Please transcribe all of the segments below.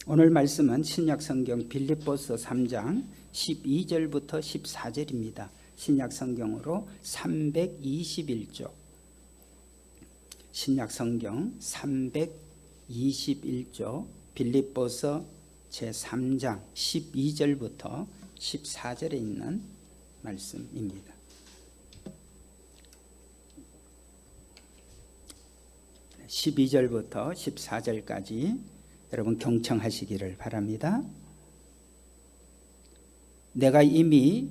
오늘 말씀은 신약성경 빌립보서 3장 12절부터 14절입니다. 신약성경으로 321쪽, 신약성경 321쪽 빌립보서 제3장 12절부터 14절에 있는 말씀입니다. 12절부터 14절까지 여러분 경청하시기를 바랍니다. 내가 이미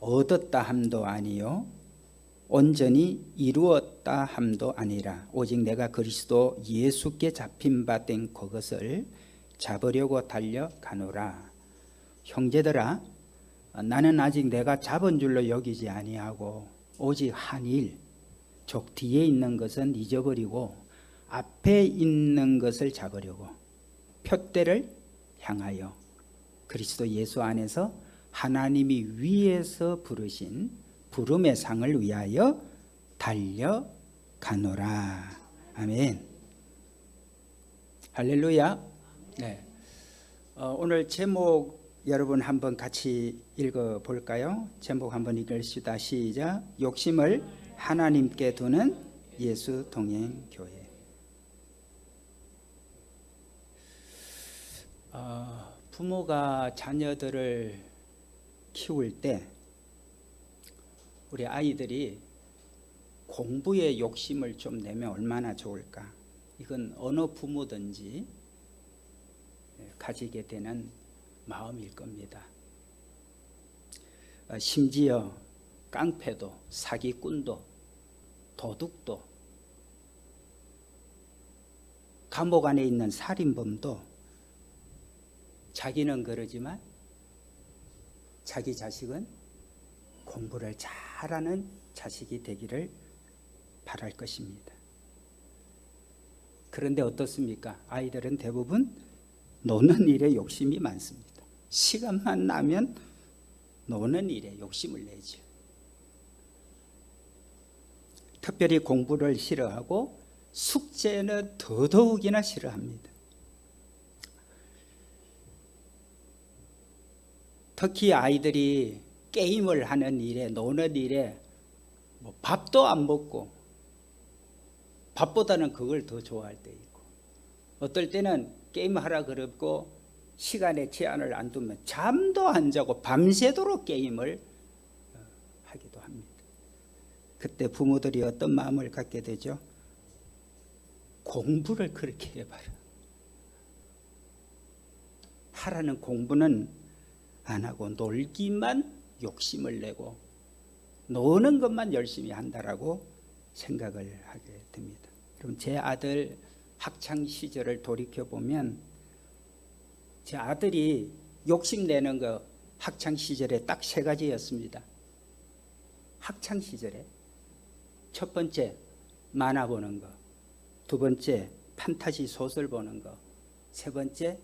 얻었다 함도 아니요 온전히 이루었다 함도 아니라 오직 내가 그리스도 예수께 잡힌 바 된 그것을 잡으려고 달려가노라. 형제들아, 나는 아직 내가 잡은 줄로 여기지 아니하고 오직 한 일, 즉 뒤에 있는 것은 잊어버리고 앞에 있는 것을 잡으려고 표대를 향하여 그리스도 예수 안에서 하나님이 위에서 부르신 부름의 상을 위하여 달려가노라. 아멘. 할렐루야. 네. 오늘 제목 여러분 한번 같이 읽어볼까요? 제목 한번 읽읍시다. 시작. 욕심을 하나님께 두는 예수 동행교회. 부모가 자녀들을 키울 때 우리 아이들이 공부에 욕심을 좀 내면 얼마나 좋을까? 이건 어느 부모든지 가지게 되는 마음일 겁니다. 심지어 깡패도, 사기꾼도, 도둑도, 감옥 안에 있는 살인범도 자기는 그러지만 자기 자식은 공부를 잘하는 자식이 되기를 바랄 것입니다. 그런데 어떻습니까? 아이들은 대부분 노는 일에 욕심이 많습니다. 시간만 나면 노는 일에 욕심을 내죠. 특별히 공부를 싫어하고 숙제는 더더욱이나 싫어합니다. 특히 아이들이 게임을 하는 일에, 노는 일에 밥도 안 먹고 밥보다는 그걸 더 좋아할 때 있고, 어떨 때는 게임하라 그러고 시간에 제한을 안 두면 잠도 안 자고 밤새도록 게임을 하기도 합니다. 그때 부모들이 어떤 마음을 갖게 되죠? 공부를 그렇게 해봐라. 하라는 공부는 안 하고 놀기만 욕심을 내고 노는 것만 열심히 한다라고 생각을 하게 됩니다. 그럼 제 아들 학창 시절을 돌이켜 보면 제 아들이 욕심내는 거 학창 시절에 딱 3가지였습니다. 학창 시절에 첫 번째 만화 보는 거, 두 번째 판타지 소설 보는 거, 세 번째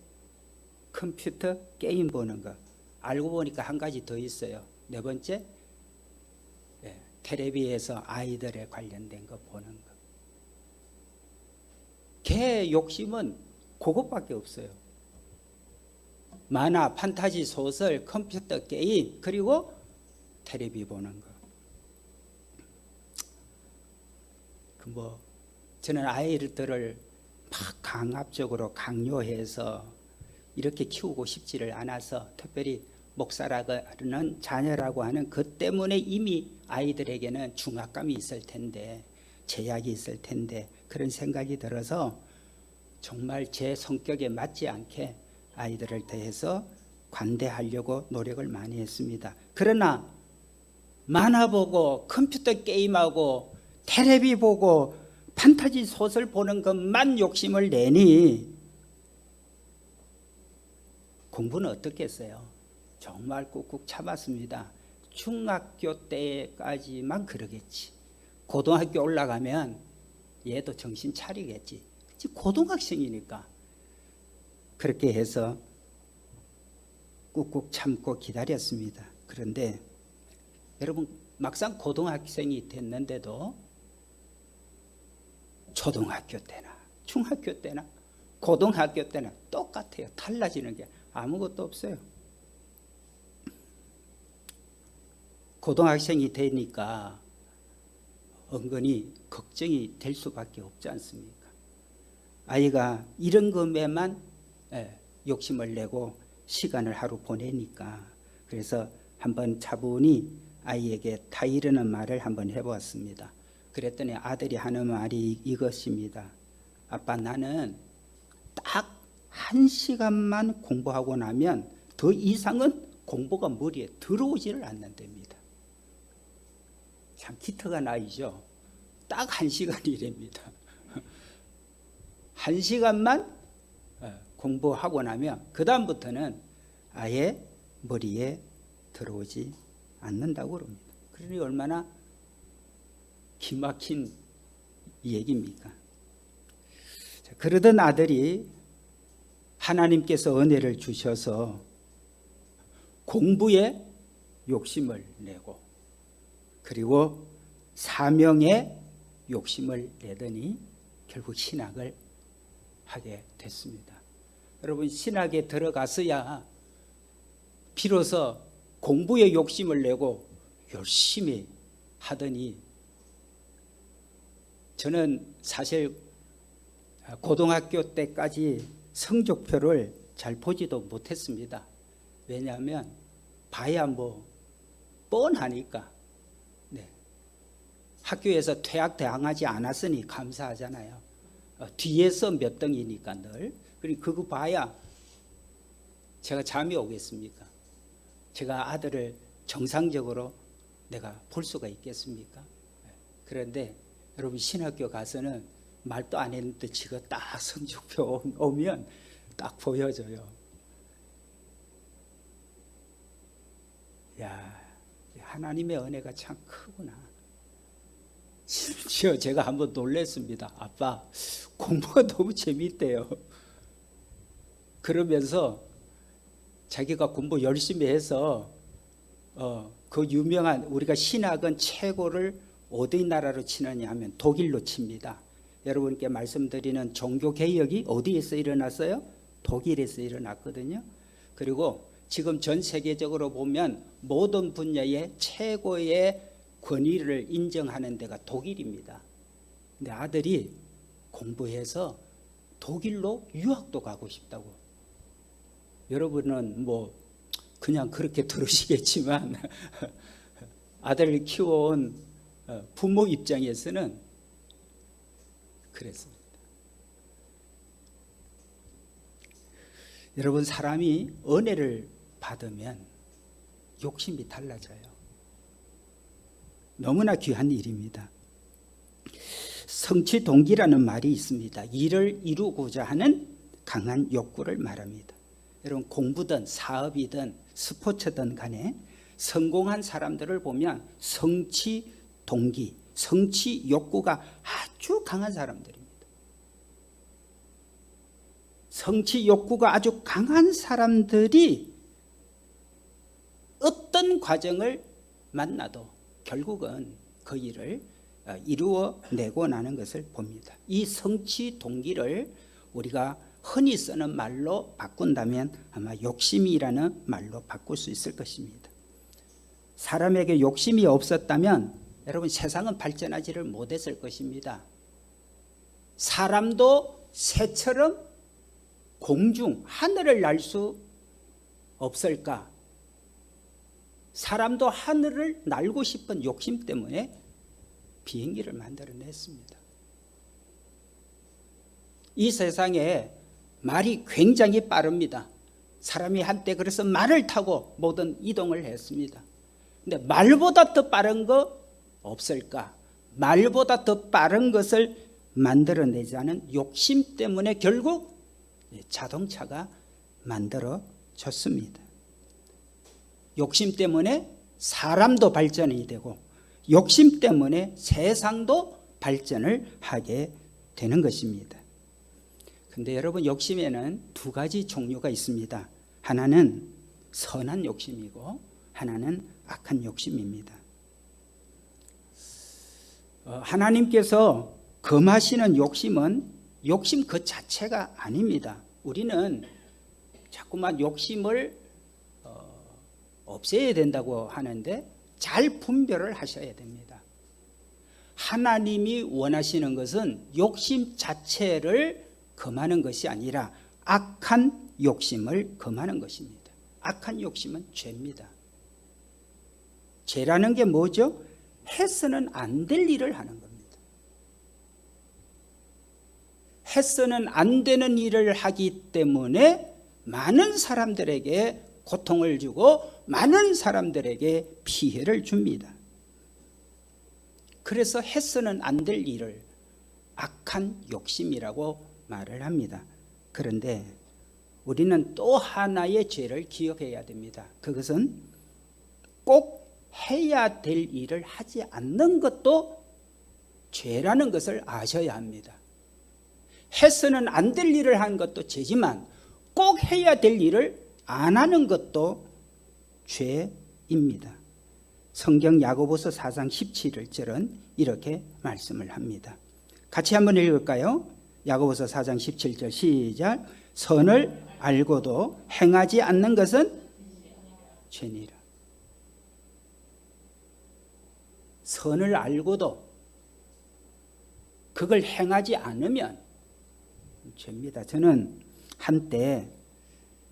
컴퓨터 게임 보는 거. 알고 보니까 한 가지 더 있어요. 네 번째, 텔레비에서 아이들에 관련된 거 보는 거. 걔 욕심은 그것밖에 없어요. 만화, 판타지 소설, 컴퓨터 게임, 그리고 텔레비 보는 거. 저는 아이들을 막 강압적으로 강요해서 이렇게 키우고 싶지를 않아서, 특별히 목사라는 자녀라고 하는 것 때문에 이미 아이들에게는 중압감이 있을 텐데, 제약이 있을 텐데, 그런 생각이 들어서 정말 제 성격에 맞지 않게 아이들을 대해서 관대하려고 노력을 많이 했습니다. 그러나 만화 보고 컴퓨터 게임하고 텔레비 보고 판타지 소설 보는 것만 욕심을 내니 공부는 어떻게 했어요? 정말 꾹꾹 참았습니다. 중학교 때까지만 그러겠지. 고등학교 올라가면 얘도 정신 차리겠지. 고등학생이니까. 그렇게 해서 꾹꾹 참고 기다렸습니다. 그런데 여러분, 막상 고등학생이 됐는데도 초등학교 때나 중학교 때나 고등학교 때는 똑같아요. 달라지는 게 아무것도 없어요. 고등학생이 되니까 은근히 걱정이 될 수밖에 없지 않습니까? 아이가 이런 것에만 욕심을 내고 시간을 하루 보내니까. 그래서 한번 차분히 아이에게 타이르는 말을 한번 해보았습니다. 그랬더니 아들이 하는 말이 이것입니다. 아빠, 나는 딱 1시간만 공부하고 나면 더 이상은 공부가 머리에 들어오지를 않는답니다. 참 기특한 아이죠. 딱 1시간이랍니다. 1시간만 공부하고 나면 그 다음부터는 아예 머리에 들어오지 않는다고 그럽니다. 그러니 얼마나 기막힌 얘기입니까? 자, 그러던 아들이 하나님께서 은혜를 주셔서 공부에 욕심을 내고 그리고 사명에 욕심을 내더니 결국 신학을 하게 됐습니다. 여러분, 신학에 들어가서야 비로소 공부에 욕심을 내고 열심히 하더니, 저는 사실 고등학교 때까지 성적표를 잘 보지도 못했습니다. 왜냐하면 봐야 뭐 뻔하니까. 네. 학교에서 퇴학당하지 않았으니 감사하잖아요. 뒤에서 몇 등이니까 늘. 그리고 그거 봐야 제가 잠이 오겠습니까? 제가 아들을 정상적으로 내가 볼 수가 있겠습니까? 그런데 여러분, 신학교 가서는 말도 안 했는데 지가 딱 성적표 오면 딱 보여줘요. 야, 하나님의 은혜가 참 크구나. 심지어 제가 한번 놀랬습니다. 아빠, 공부가 너무 재밌대요. 그러면서 자기가 공부 열심히 해서 그 유명한, 우리가 신학은 최고를 어디 나라로 치느냐 하면 독일로 칩니다. 여러분께 말씀드리는 종교개혁이 어디에서 일어났어요? 독일에서 일어났거든요. 그리고 지금 전 세계적으로 보면 모든 분야의 최고의 권위를 인정하는 데가 독일입니다. 근데 아들이 공부해서 독일로 유학도 가고 싶다고. 여러분은 뭐 그냥 그렇게 들으시겠지만 아들을 키워온 부모 입장에서는 그랬습니다. 여러분, 사람이 은혜를 받으면 욕심이 달라져요. 너무나 귀한 일입니다. 성취 동기라는 말이 있습니다. 일을 이루고자 하는 강한 욕구를 말합니다. 여러분, 공부든 사업이든 스포츠든 간에 성공한 사람들을 보면 성취 동기, 성취 욕구가 아주 강한 사람들입니다. 성취 욕구가 아주 강한 사람들이 어떤 과정을 만나도 결국은 그 일을 이루어내고 나는 것을 봅니다. 이 성취 동기를 우리가 흔히 쓰는 말로 바꾼다면 아마 욕심이라는 말로 바꿀 수 있을 것입니다. 사람에게 욕심이 없었다면 여러분, 세상은 발전하지를 못했을 것입니다. 사람도 새처럼 공중, 하늘을 날 수 없을까? 사람도 하늘을 날고 싶은 욕심 때문에 비행기를 만들어냈습니다. 이 세상에 말이 굉장히 빠릅니다. 사람이 한때 그래서 말을 타고 모든 이동을 했습니다. 근데 말보다 더 빠른 거 없을까? 말보다 더 빠른 것을 만들어내자는 욕심 때문에 결국 자동차가 만들어졌습니다. 욕심 때문에 사람도 발전이 되고 욕심 때문에 세상도 발전을 하게 되는 것입니다. 그런데 여러분, 욕심에는 두 가지 종류가 있습니다. 하나는 선한 욕심이고 하나는 악한 욕심입니다. 하나님께서 금하시는 욕심은 욕심 그 자체가 아닙니다. 우리는 자꾸만 욕심을 없애야 된다고 하는데 잘 분별을 하셔야 됩니다. 하나님이 원하시는 것은 욕심 자체를 금하는 것이 아니라 악한 욕심을 금하는 것입니다. 악한 욕심은 죄입니다. 죄라는 게 뭐죠? 해서는 안 될 일을 하는 겁니다. 해서는 안 되는 일을 하기 때문에 많은 사람들에게 고통을 주고 많은 사람들에게 피해를 줍니다. 그래서 해서는 안 될 일을 악한 욕심이라고 말을 합니다. 그런데 우리는 또 하나의 죄를 기억해야 됩니다. 그것은 꼭 해야 될 일을 하지 않는 것도 죄라는 것을 아셔야 합니다. 해서는 안 될 일을 하는 것도 죄지만 꼭 해야 될 일을 안 하는 것도 죄입니다. 성경 야고보서 4장 17절은 이렇게 말씀을 합니다. 같이 한번 읽을까요? 야고보서 4장 17절 시작. 선을 알고도 행하지 않는 것은 죄니라. 선을 알고도 그걸 행하지 않으면 죄입니다. 저는 한때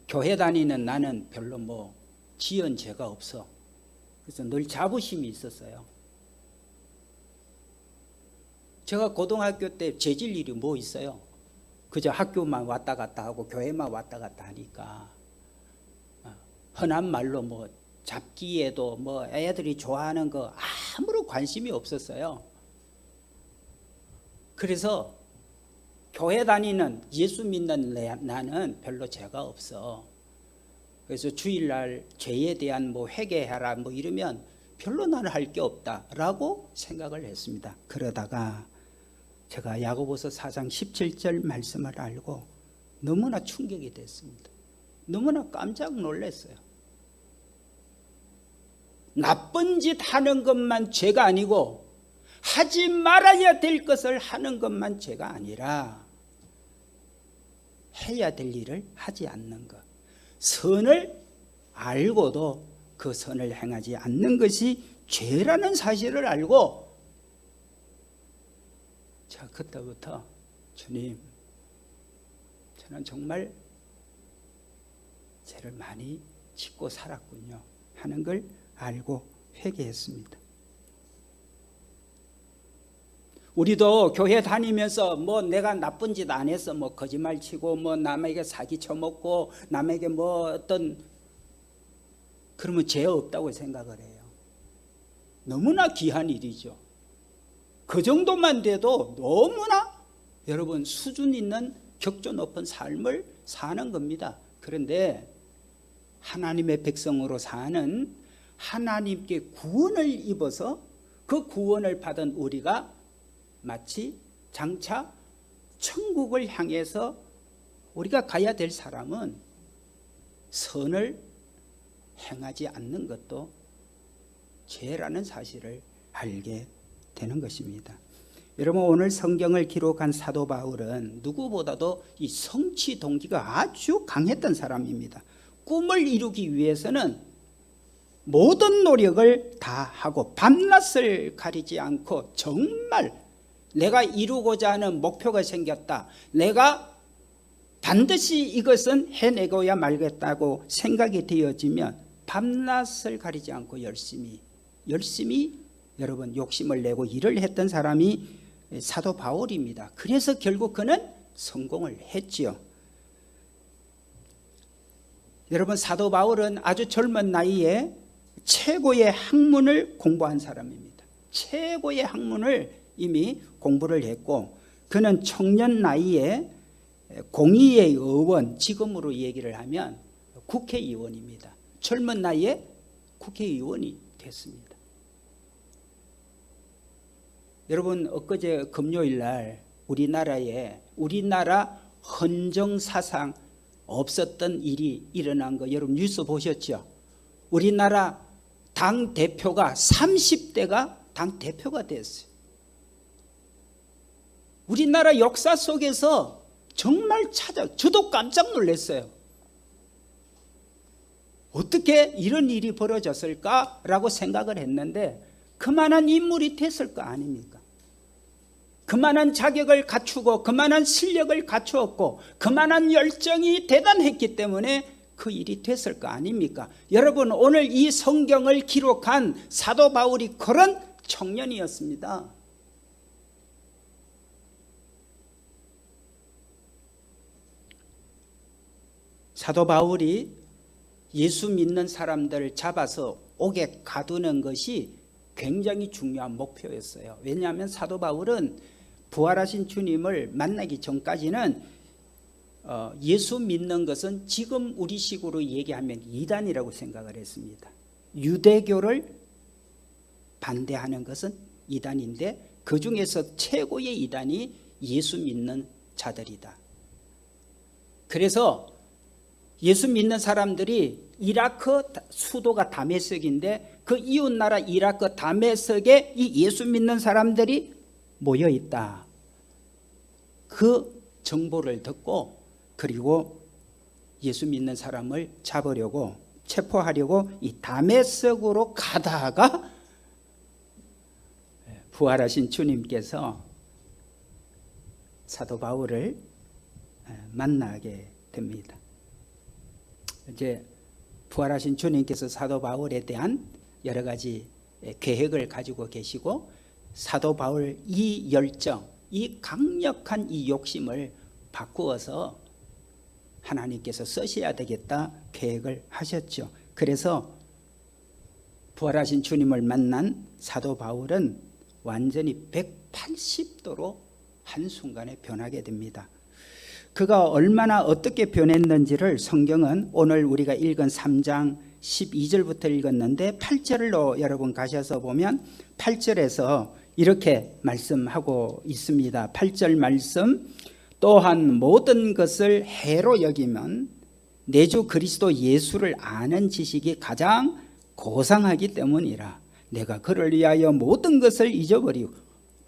교회 다니는 나는 별로 지은 죄가 없어. 그래서 늘 자부심이 있었어요. 제가 고등학교 때 죄질 일이 뭐 있어요? 그저 학교만 왔다 갔다 하고 교회만 왔다 갔다 하니까 흔한 말로 잡기에도 애들이 좋아하는 거 아무런 관심이 없었어요. 그래서 교회 다니는 예수 믿는 나는 별로 죄가 없어. 그래서 주일날 죄에 대한 회개해라 이러면 별로 나는 할 게 없다라고 생각을 했습니다. 그러다가 제가 야고보서 4장 17절 말씀을 알고 너무나 충격이 됐습니다. 너무나 깜짝 놀랐어요. 나쁜 짓 하는 것만 죄가 아니고 하지 말아야 될 것을 하는 것만 죄가 아니라 해야 될 일을 하지 않는 것, 선을 알고도 그 선을 행하지 않는 것이 죄라는 사실을 알고 자, 그때부터 주님, 저는 정말 죄를 많이 짓고 살았군요 하는 걸 알고 회개했습니다. 우리도 교회 다니면서 내가 나쁜 짓 안 해서 거짓말 치고 남에게 사기 쳐먹고 남에게 그러면 죄 없다고 생각을 해요. 너무나 귀한 일이죠. 그 정도만 돼도 너무나 여러분 수준 있는 격조 높은 삶을 사는 겁니다. 그런데 하나님의 백성으로 사는 하나님께 구원을 입어서 그 구원을 받은 우리가 마치 장차 천국을 향해서 우리가 가야 될 사람은 선을 행하지 않는 것도 죄라는 사실을 알게 되는 것입니다. 여러분, 오늘 성경을 기록한 사도 바울은 누구보다도 이 성취 동기가 아주 강했던 사람입니다. 꿈을 이루기 위해서는 모든 노력을 다 하고 밤낮을 가리지 않고 정말 내가 이루고자 하는 목표가 생겼다. 내가 반드시 이것은 해내고야 말겠다고 생각이 되어지면 밤낮을 가리지 않고 열심히 여러분 욕심을 내고 일을 했던 사람이 사도 바울입니다. 그래서 결국 그는 성공을 했지요. 여러분, 사도 바울은 아주 젊은 나이에 최고의 학문을 공부한 사람입니다. 최고의 학문을 이미 공부를 했고 그는 청년 나이에 공의의 의원, 지금으로 얘기를 하면 국회의원입니다. 젊은 나이에 국회의원이 됐습니다. 여러분, 엊그제 금요일 날 우리나라 헌정사상 없었던 일이 일어난 거 여러분 뉴스 보셨죠? 우리나라 당대표가 30대가 당대표가 됐어요. 우리나라 역사 속에서 정말 저도 깜짝 놀랐어요. 어떻게 이런 일이 벌어졌을까라고 생각을 했는데 그만한 인물이 됐을 거 아닙니까? 그만한 자격을 갖추고 그만한 실력을 갖추었고 그만한 열정이 대단했기 때문에 그 일이 됐을 거 아닙니까? 여러분, 오늘 이 성경을 기록한 사도 바울이 그런 청년이었습니다. 사도 바울이 예수 믿는 사람들을 잡아서 옥에 가두는 것이 굉장히 중요한 목표였어요. 왜냐하면 사도 바울은 부활하신 주님을 만나기 전까지는 예수 믿는 것은 지금 우리식으로 얘기하면 이단이라고 생각을 했습니다. 유대교를 반대하는 것은 이단인데 그 중에서 최고의 이단이 예수 믿는 자들이다. 그래서 예수 믿는 사람들이 이라크 수도가 다메섹인데 그 이웃나라 이라크 다메섹에 이 예수 믿는 사람들이 모여 있다. 그 정보를 듣고 그리고 예수 믿는 사람을 잡으려고 체포하려고 이 다메섹으로 가다가 부활하신 주님께서 사도 바울을 만나게 됩니다. 이제 부활하신 주님께서 사도 바울에 대한 여러 가지 계획을 가지고 계시고 사도 바울 이 열정, 이 강력한 이 욕심을 바꾸어서 하나님께서 쓰셔야 되겠다 계획을 하셨죠. 그래서 부활하신 주님을 만난 사도 바울은 완전히 180도로 한순간에 변하게 됩니다. 그가 얼마나 어떻게 변했는지를 성경은 오늘 우리가 읽은 3장 12절부터 읽었는데 8절로 여러분 가셔서 보면 8절에서 이렇게 말씀하고 있습니다. 8절 말씀, 또한 모든 것을 해로 여기면 내 주 그리스도 예수를 아는 지식이 가장 고상하기 때문이라. 내가 그를 위하여 모든 것을 잊어버리고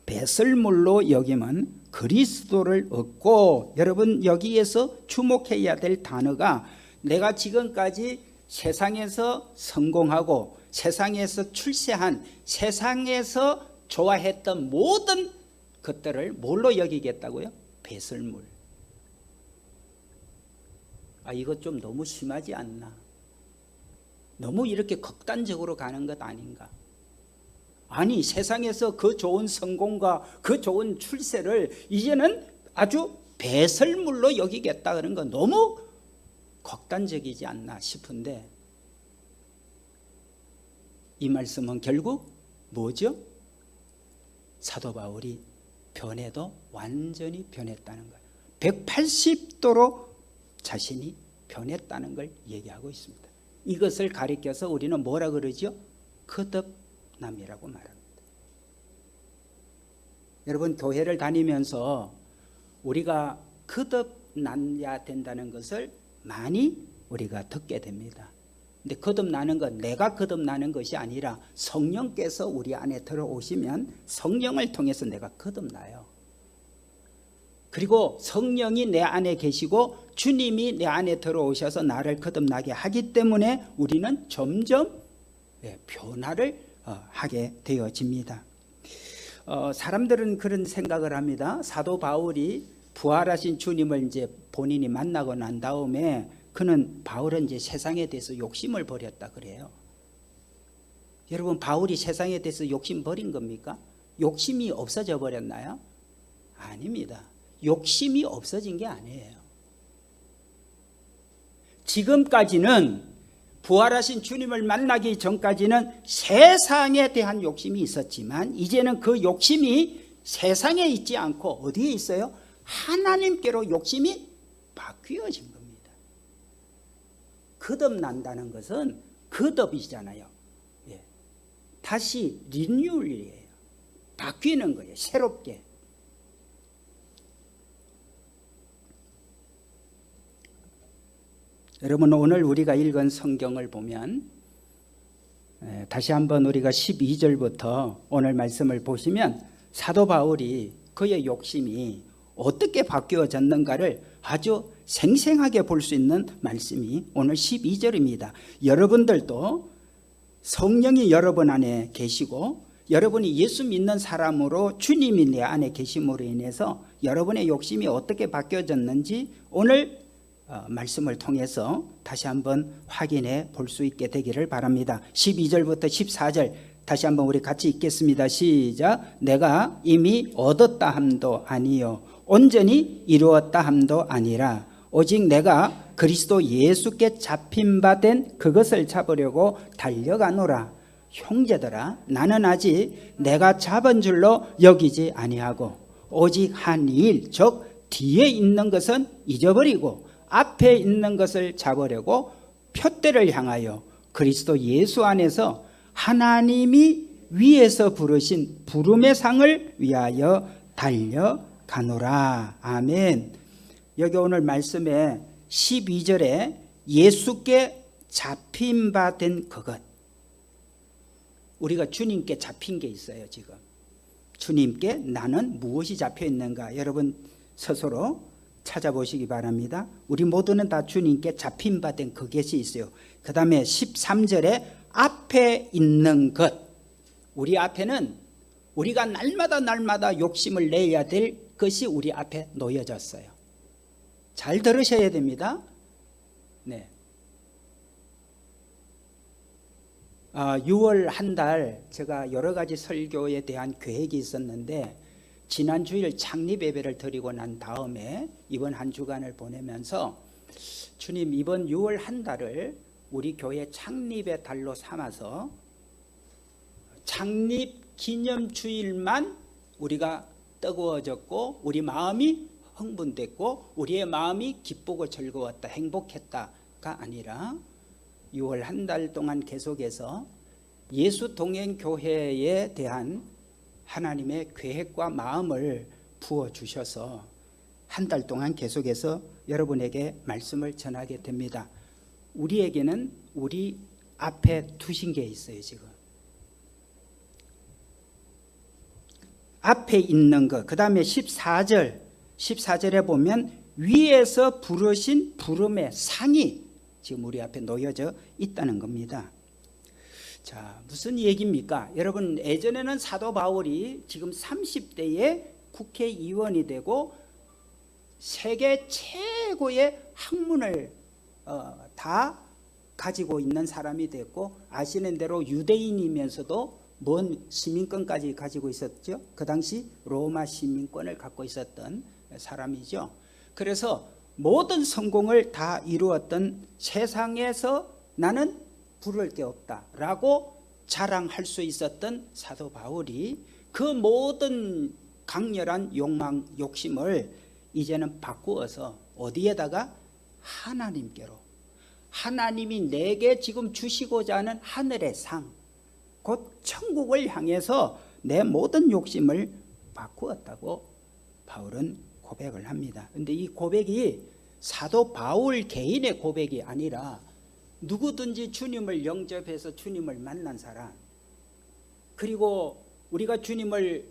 배설물로 여기면 그리스도를 얻고, 여러분 여기에서 주목해야 될 단어가 내가 지금까지 세상에서 성공하고 세상에서 출세한 세상에서 좋아했던 모든 것들을 뭘로 여기겠다고요? 배설물. 이거 좀 너무 심하지 않나? 너무 이렇게 극단적으로 가는 것 아닌가? 아니, 세상에서 그 좋은 성공과 그 좋은 출세를 이제는 아주 배설물로 여기겠다 그런 건 너무 극단적이지 않나 싶은데, 이 말씀은 결국 뭐죠? 사도 바울이 변해도 완전히 변했다는 거예요. 180도로 자신이 변했다는 걸 얘기하고 있습니다. 이것을 가리켜서 우리는 뭐라 그러죠? 거듭남이라고 말합니다. 여러분, 교회를 다니면서 우리가 거듭나야 된다는 것을 많이 우리가 듣게 됩니다. 근데 거듭나는 건 내가 거듭나는 것이 아니라 성령께서 우리 안에 들어오시면 성령을 통해서 내가 거듭나요. 그리고 성령이 내 안에 계시고 주님이 내 안에 들어오셔서 나를 거듭나게 하기 때문에 우리는 점점 변화를 하게 되어집니다. 사람들은 그런 생각을 합니다. 사도 바울이 부활하신 주님을 이제 본인이 만나고 난 다음에 바울은 이제 세상에 대해서 욕심을 버렸다 그래요. 여러분, 바울이 세상에 대해서 욕심 버린 겁니까? 욕심이 없어져 버렸나요? 아닙니다. 욕심이 없어진 게 아니에요. 지금까지는 부활하신 주님을 만나기 전까지는 세상에 대한 욕심이 있었지만 이제는 그 욕심이 세상에 있지 않고 어디에 있어요? 하나님께로 욕심이 바뀌어진 겁니다. 거듭난다는 것은 거듭이잖아요. 다시 리뉴얼이에요. 바뀌는 거예요. 새롭게. 여러분, 오늘 우리가 읽은 성경을 보면 다시 한번 우리가 12절부터 오늘 말씀을 보시면 사도 바울이 그의 욕심이 어떻게 바뀌어졌는가를 아주 생생하게 볼 수 있는 말씀이 오늘 12절입니다. 여러분들도 성령이 여러분 안에 계시고 여러분이 예수 믿는 사람으로 주님이 내 안에 계심으로 인해서 여러분의 욕심이 어떻게 바뀌어졌는지 오늘 말씀을 통해서 다시 한번 확인해 볼 수 있게 되기를 바랍니다. 12절부터 14절 다시 한번 우리 같이 읽겠습니다. 시작. 내가 이미 얻었다 함도 아니요 온전히 이루었다 함도 아니라 오직 내가 그리스도 예수께 잡힌 바 된 그것을 잡으려고 달려가노라. 형제들아, 나는 아직 내가 잡은 줄로 여기지 아니하고 오직 한 일, 즉 뒤에 있는 것은 잊어버리고 앞에 있는 것을 잡으려고 표대를 향하여 그리스도 예수 안에서 하나님이 위에서 부르신 부름의 상을 위하여 달려가노라. 아멘. 여기 오늘 말씀에 12절에 예수께 잡힌 바 된 그것, 우리가 주님께 잡힌 게 있어요. 지금 주님께 나는 무엇이 잡혀 있는가, 여러분 스스로 찾아보시기 바랍니다. 우리 모두는 다 주님께 잡힌 바 된 그것이 있어요. 그 다음에 13절에 앞에 있는 것, 우리 앞에는 우리가 날마다 욕심을 내야 될 것이 우리 앞에 놓여졌어요. 잘 들으셔야 됩니다. 네. 6월 한 달 제가 여러 가지 설교에 대한 계획이 있었는데 지난 주일 창립 예배를 드리고 난 다음에 이번 한 주간을 보내면서 주님, 이번 6월 한 달을 우리 교회 창립의 달로 삼아서 창립 기념 주일만 우리가 뜨거워졌고 우리 마음이 흥분됐고 우리의 마음이 기쁘고 즐거웠다, 행복했다가 아니라 6월 한 달 동안 계속해서 예수 동행 교회에 대한 하나님의 계획과 마음을 부어주셔서 한 달 동안 계속해서 여러분에게 말씀을 전하게 됩니다. 우리에게는 우리 앞에 두신 게 있어요. 지금 앞에 있는 것, 그 다음에 14절에 보면 위에서 부르신 부름의 상이 지금 우리 앞에 놓여져 있다는 겁니다. 자, 무슨 얘기입니까? 여러분, 예전에는 사도 바울이 지금 30대에 국회의원이 되고 세계 최고의 학문을 다 가지고 있는 사람이 됐고, 아시는 대로 유대인이면서도 먼 시민권까지 가지고 있었죠. 그 당시 로마 시민권을 갖고 있었던 사람이죠. 그래서 모든 성공을 다 이루었던, 세상에서 나는 부를 게 없다라고 자랑할 수 있었던 사도 바울이 그 모든 강렬한 욕망, 욕심을 이제는 바꾸어서 어디에다가? 하나님께로, 하나님이 내게 지금 주시고자 하는 하늘의 상, 곧 천국을 향해서 내 모든 욕심을 바꾸었다고 바울은 고백을 합니다. 그런데 이 고백이 사도 바울 개인의 고백이 아니라 누구든지 주님을 영접해서 주님을 만난 사람, 그리고 우리가 주님을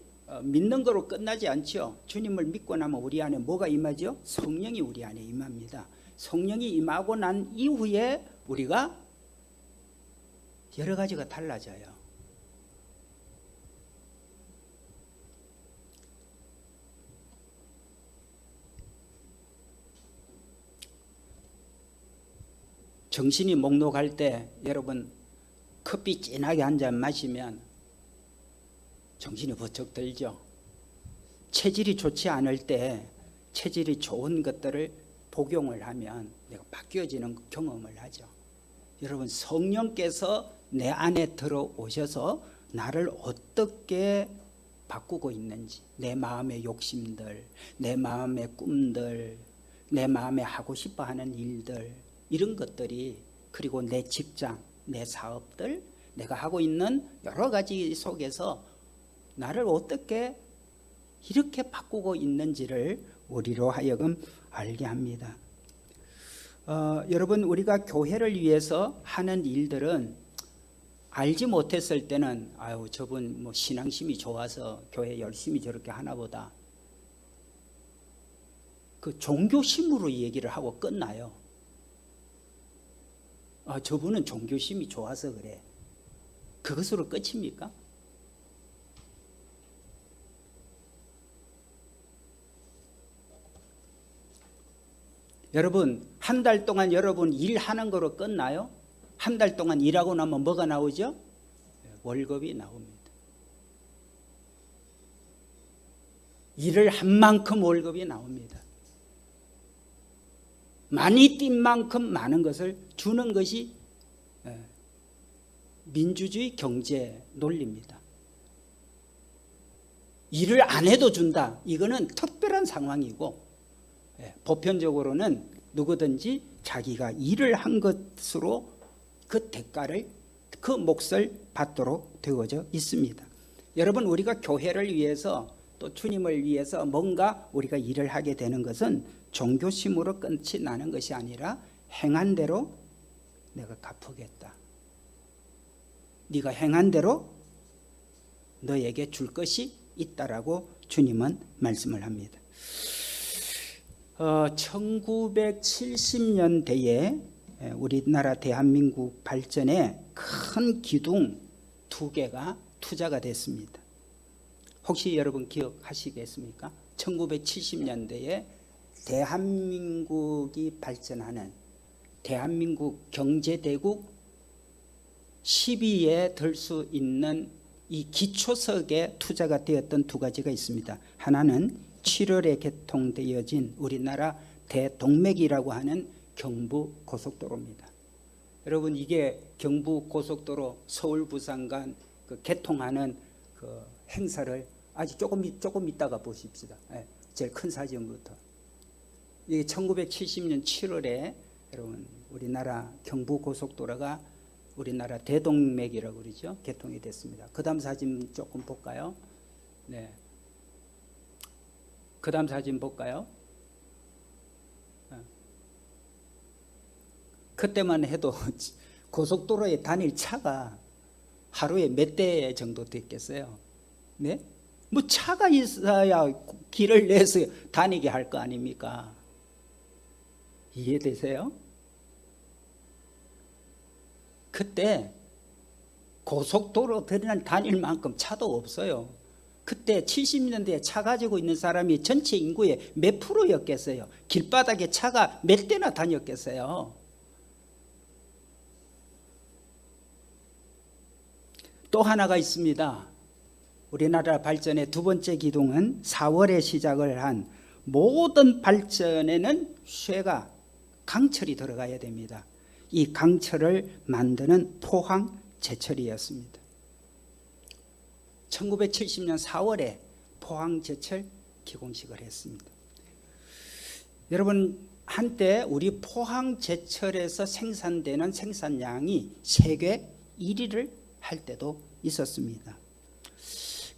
믿는 거로 끝나지 않죠. 주님을 믿고 나면 우리 안에 뭐가 임하죠? 성령이 우리 안에 임합니다. 성령이 임하고 난 이후에 우리가 여러 가지가 달라져요. 정신이 몽록할 때 여러분 커피 진하게 한 잔 마시면 정신이 번쩍 들죠. 체질이 좋지 않을 때 체질이 좋은 것들을 복용을 하면 내가 바뀌어지는 경험을 하죠. 여러분, 성령께서 내 안에 들어오셔서 나를 어떻게 바꾸고 있는지, 내 마음의 욕심들, 내 마음의 꿈들, 내 마음에 하고 싶어하는 일들, 이런 것들이, 그리고 내 직장, 내 사업들, 내가 하고 있는 여러 가지 속에서 나를 어떻게 이렇게 바꾸고 있는지를 우리로 하여금 알게 합니다. 여러분, 우리가 교회를 위해서 하는 일들은 알지 못했을 때는 아유, 저분 뭐 신앙심이 좋아서 교회 열심히 저렇게 하나 보다, 그 종교심으로 얘기를 하고 끝나요. 저분은 종교심이 좋아서 그래. 그것으로 끝입니까? 여러분, 한 달 동안 여러분 일하는 거로 끝나요? 한 달 동안 일하고 나면 뭐가 나오죠? 월급이 나옵니다. 일을 한 만큼 월급이 나옵니다. 많이 뛴 만큼 많은 것을 주는 것이 민주주의 경제 논리입니다. 일을 안 해도 준다. 이거는 특별한 상황이고, 보편적으로는 누구든지 자기가 일을 한 것으로 그 대가를, 그 몫을 받도록 되어져 있습니다. 여러분, 우리가 교회를 위해서 또 주님을 위해서 뭔가 우리가 일을 하게 되는 것은 종교심으로 끝이 나는 것이 아니라 행한 대로 내가 갚으겠다. 네가 행한 대로 너에게 줄 것이 있다라고 주님은 말씀을 합니다. 1970년대에 우리나라 대한민국 발전에 큰 기둥 2개가 투자가 됐습니다. 혹시 여러분 기억하시겠습니까? 1970년대에 대한민국이 발전하는 대한민국 경제대국 10위에 들 수 있는 이 기초석에 투자가 되었던 2가지가 있습니다. 하나는 7월에 개통되어진 우리나라 대동맥이라고 하는 경부고속도로입니다. 여러분, 이게 경부고속도로 서울 부산 간 그 개통하는 그 행사를 아직 조금 있다가 보십시다. 제일 큰 사진부터. 이게 1970년 7월에 여러분 우리나라 경부고속도로가 우리나라 대동맥이라고 그러죠. 개통이 됐습니다. 그 다음 사진 조금 볼까요? 네. 그 다음 사진 볼까요? 그때만 해도 고속도로에 다닐 차가 하루에 몇 대 정도 됐겠어요? 네? 뭐 차가 있어야 길을 내서 다니게 할 거 아닙니까? 이해되세요? 그때 고속도로 다닐 만큼 차도 없어요. 그때 70년대에 차 가지고 있는 사람이 전체 인구의 몇 프로였겠어요? 길바닥에 차가 몇 대나 다녔겠어요? 또 하나가 있습니다. 우리나라 발전의 2번째 기둥은 4월에 시작을 한 모든 발전에는 쇠가 강철이 들어가야 됩니다. 이 강철을 만드는 포항 제철이었습니다. 1970년 4월에 포항 제철 기공식을 했습니다. 여러분, 한때 우리 포항 제철에서 생산되는 생산량이 세계 1위를 할 때도 있었습니다.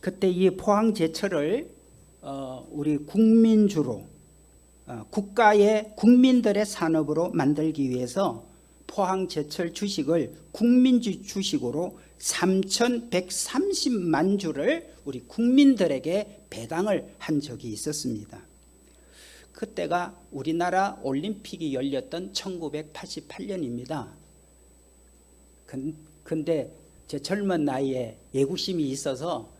그때 이 포항 제철을 우리 국민주로 국가의 국민들의 산업으로 만들기 위해서 포항 제철 주식을 국민주 주식으로 3,130만 주를 우리 국민들에게 배당을 한 적이 있었습니다. 그때가 우리나라 올림픽이 열렸던 1988년입니다. 근데 제 젊은 나이에 애국심이 있어서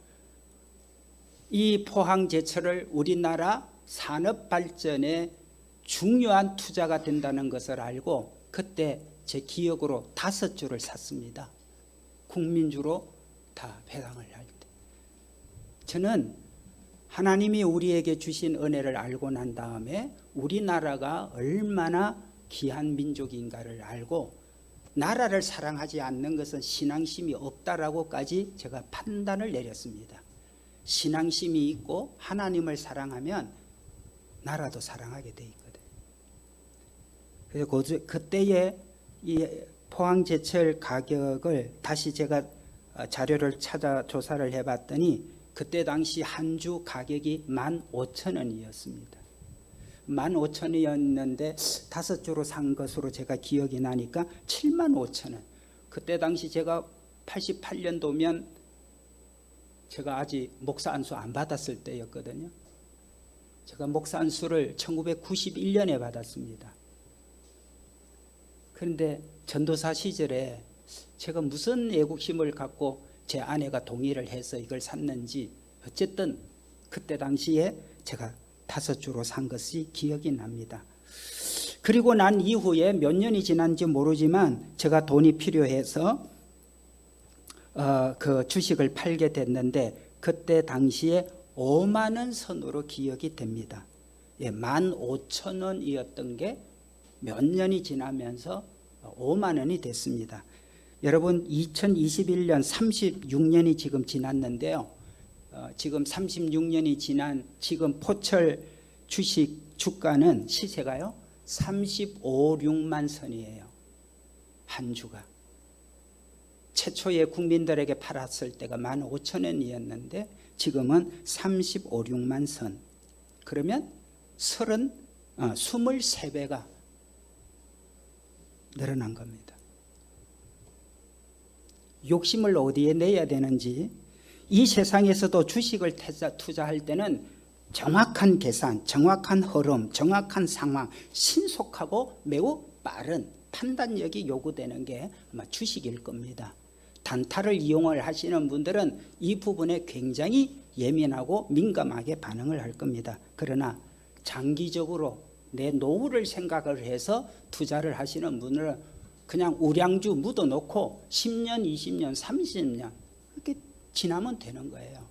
이 포항 제철을 우리나라 산업 발전에 중요한 투자가 된다는 것을 알고 그때 제 기억으로 5주를 샀습니다. 국민주로 다 배당을 할 때. 저는 하나님이 우리에게 주신 은혜를 알고 난 다음에 우리나라가 얼마나 귀한 민족인가를 알고 나라를 사랑하지 않는 것은 신앙심이 없다라고까지 제가 판단을 내렸습니다. 신앙심이 있고 하나님을 사랑하면 나라도 사랑하게 돼 있거든. 그래서 그때의 이 포항 제철 가격을 다시 제가 자료를 찾아 조사를 해봤더니 그때 당시 한 주 가격이 15,000원이었습니다. 15,000원이었는데 5주로 산 것으로 제가 기억이 나니까 75,000원. 그때 당시 제가 88년도면 제가 아직 목사 안수 안 받았을 때였거든요. 제가 목사 안수를 1991년에 받았습니다. 그런데 전도사 시절에 제가 무슨 애국심을 갖고 제 아내가 동의를 해서 이걸 샀는지 어쨌든 그때 당시에 제가 5주로 산 것이 기억이 납니다. 그리고 난 이후에 몇 년이 지난지 모르지만 제가 돈이 필요해서 그 주식을 팔게 됐는데 그때 당시에 5만 원 선으로 기억이 됩니다. 15,000원이었던 게 몇 년이 지나면서 5만 원이 됐습니다. 여러분 2021년 36년이 지금 지났는데요. 지금 36년이 지난 지금 포철 주식 주가는 시세가요 35, 6만 선이에요. 한 주가. 최초에 국민들에게 팔았을 때가 15,000원이었는데 지금은 35, 6만 선. 그러면 23배가 늘어난 겁니다. 욕심을 어디에 내야 되는지, 이 세상에서도 주식을 투자할 때는 정확한 계산, 정확한 흐름, 정확한 상황, 신속하고 매우 빠른 판단력이 요구되는 게 아마 주식일 겁니다. 단타를 이용을 하시는 분들은 이 부분에 굉장히 예민하고 민감하게 반응을 할 겁니다. 그러나 장기적으로 내 노후를 생각을 해서 투자를 하시는 분들은 그냥 우량주 묻어놓고 10년, 20년, 30년 이렇게 지나면 되는 거예요.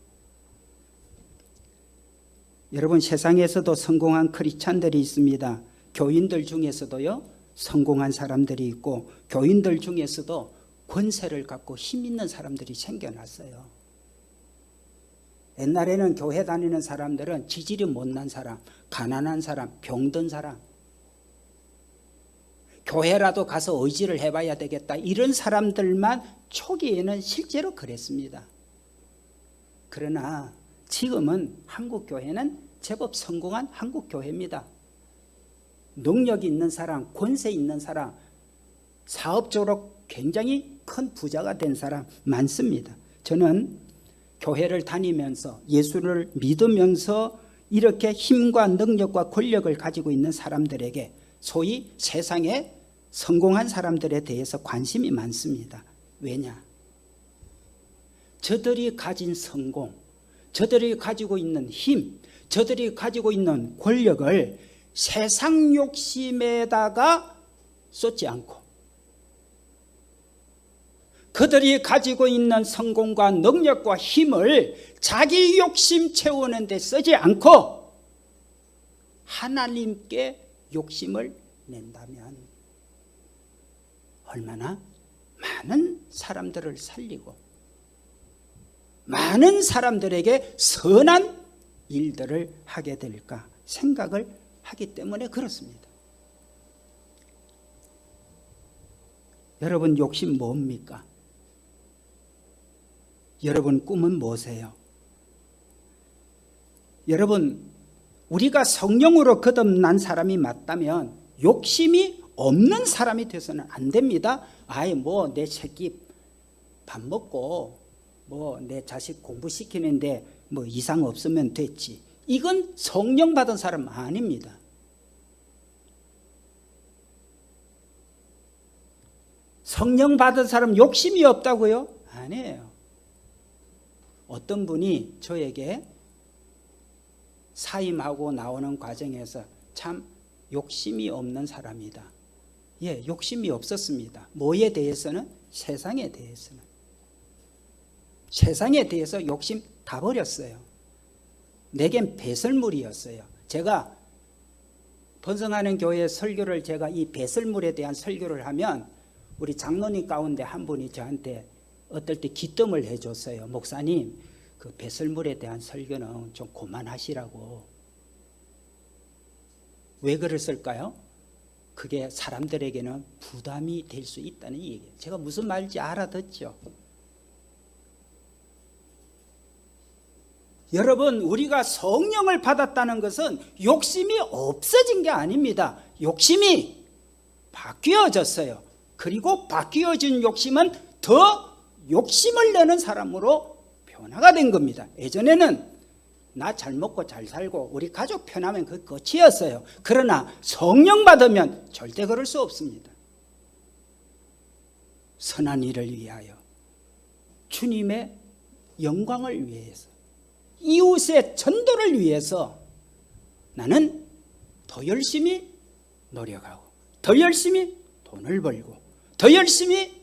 여러분 세상에서도 성공한 크리스찬들이 있습니다. 교인들 중에서도요 성공한 사람들이 있고 교인들 중에서도 권세를 갖고 힘 있는 사람들이 생겨났어요. 옛날에는 교회 다니는 사람들은 지질이 못난 사람, 가난한 사람, 병든 사람, 교회라도 가서 의지를 해봐야 되겠다 이런 사람들만 초기에는 실제로 그랬습니다. 그러나 지금은 한국교회는 제법 성공한 한국교회입니다. 능력 있는 사람, 권세 있는 사람, 사업적으로 굉장히 큰 부자가 된 사람 많습니다. 저는 교회를 다니면서 예수를 믿으면서 이렇게 힘과 능력과 권력을 가지고 있는 사람들에게 소위 세상에 성공한 사람들에 대해서 관심이 많습니다. 왜냐? 저들이 가진 성공, 저들이 가지고 있는 힘, 저들이 가지고 있는 권력을 세상 욕심에다가 쏟지 않고 그들이 가지고 있는 성공과 능력과 힘을 자기 욕심 채우는 데 쓰지 않고 하나님께 욕심을 낸다면 얼마나 많은 사람들을 살리고 많은 사람들에게 선한 일들을 하게 될까 생각을 하기 때문에 그렇습니다. 여러분 욕심 뭡니까? 여러분 꿈은 뭐세요? 여러분 우리가 성령으로 거듭난 사람이 맞다면 욕심이 없는 사람이 돼서는 안 됩니다. 아이 뭐 내 새끼 밥 먹고 뭐 내 자식 공부시키는데 뭐 이상 없으면 됐지. 이건 성령 받은 사람 아닙니다. 성령 받은 사람 욕심이 없다고요? 아니에요. 어떤 분이 저에게 사임하고 나오는 과정에서 참 욕심이 없는 사람이다. 예, 욕심이 없었습니다. 뭐에 대해서는? 세상에 대해서는. 세상에 대해서 욕심 다 버렸어요. 내겐 배설물이었어요. 제가 번성하는 교회 설교를 제가 이 배설물에 대한 설교를 하면 우리 장로님 가운데 한 분이 저한테 어떨 때 기뜸을 해줬어요. 목사님, 그 배설물에 대한 설교는 좀 그만하시라고. 왜 그랬을까요? 그게 사람들에게는 부담이 될 수 있다는 얘기예요. 제가 무슨 말인지 알아듣죠? 여러분, 우리가 성령을 받았다는 것은 욕심이 없어진 게 아닙니다. 욕심이 바뀌어졌어요. 그리고 바뀌어진 욕심은 더 욕심을 내는 사람으로 변화가 된 겁니다. 예전에는 나 잘 먹고 잘 살고 우리 가족 편하면 그 끝이었어요. 그러나 성령 받으면 절대 그럴 수 없습니다. 선한 일을 위하여, 주님의 영광을 위해서, 이웃의 전도를 위해서 나는 더 열심히 노력하고, 더 열심히 돈을 벌고, 더 열심히,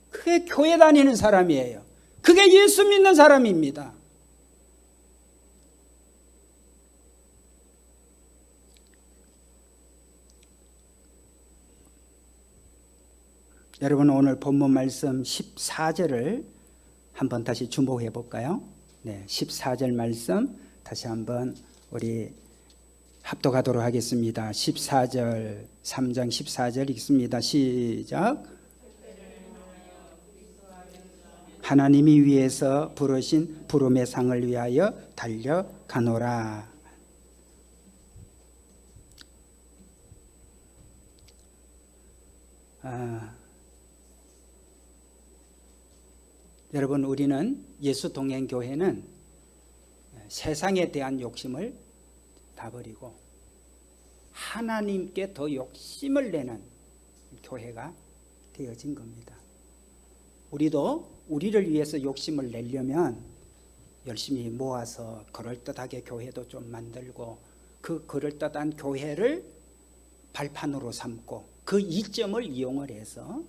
그게 교회 다니는 사람이에요. 그게 예수 믿는 사람입니다. 여러분, 오늘 본문 말씀 14절을 한번 다시 주목해 볼까요? 네, 14절 말씀 다시 한번 우리 합독하도록 하겠습니다. 14절, 3장 14절 읽습니다. 시작. 하나님이 위에서 부르신 부름의 상을 위하여 달려가노라. 여러분, 우리는 예수 동행교회는 세상에 대한 욕심을 다 버리고 하나님께 더 욕심을 내는 교회가 되어진 겁니다. 우리도 우리를 위해서 욕심을 내려면 열심히 모아서 그럴듯하게 교회도 좀 만들고, 그 그럴듯한 교회를 발판으로 삼고 그 이점을 이용을 해서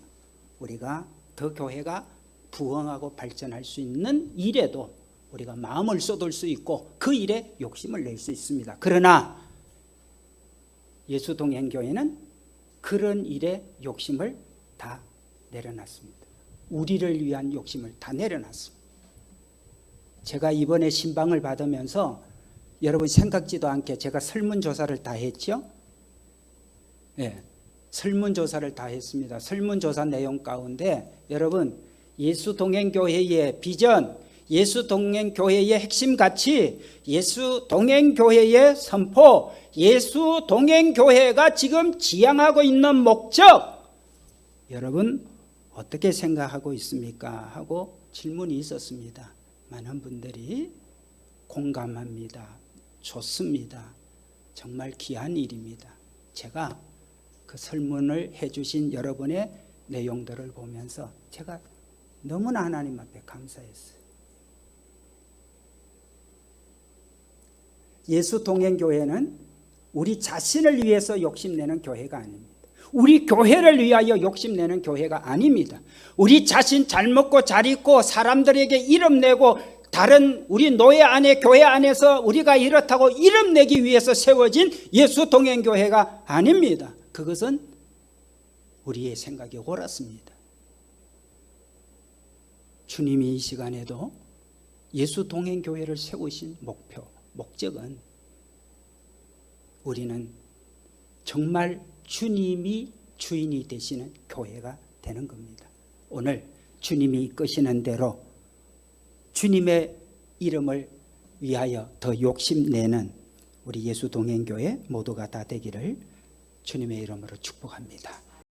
우리가 더 교회가 부흥하고 발전할 수 있는 일에도 우리가 마음을 쏟을 수 있고 그 일에 욕심을 낼 수 있습니다. 그러나 예수 동행교회는 그런 일에 욕심을 다 내려놨습니다. 우리를 위한 욕심을 다 내려놨습니다. 제가 이번에 신방을 받으면서 여러분 생각지도 않게 제가 설문조사를 다 했죠. 네, 설문조사를 다 했습니다. 설문조사 내용 가운데 여러분, 예수 동행교회의 비전, 예수 동행교회의 핵심 가치, 예수 동행교회의 선포, 예수 동행교회가 지금 지향하고 있는 목적, 여러분 어떻게 생각하고 있습니까? 하고 질문이 있었습니다. 많은 분들이 공감합니다. 좋습니다. 정말 귀한 일입니다. 제가 그 설문을 해주신 여러분의 내용들을 보면서 제가 너무나 하나님 앞에 감사했어요. 예수 동행교회는 우리 자신을 위해서 욕심내는 교회가 아닙니다. 우리 교회를 위하여 욕심내는 교회가 아닙니다. 우리 자신 잘 먹고 잘 입고 사람들에게 이름 내고 다른 우리 노예 안에 교회 안에서 우리가 이렇다고 이름 내기 위해서 세워진 예수 동행교회가 아닙니다. 그것은 우리의 생각이 옳았습니다. 주님이 이 시간에도 예수 동행교회를 세우신 목표, 목적은 우리는 정말 주님이 주인이 되시는 교회가 되는 겁니다. 오늘 주님이 이끄시는 대로 주님의 이름을 위하여 더 욕심내는 우리 예수 동행교회 모두가 다 되기를 주님의 이름으로 축복합니다.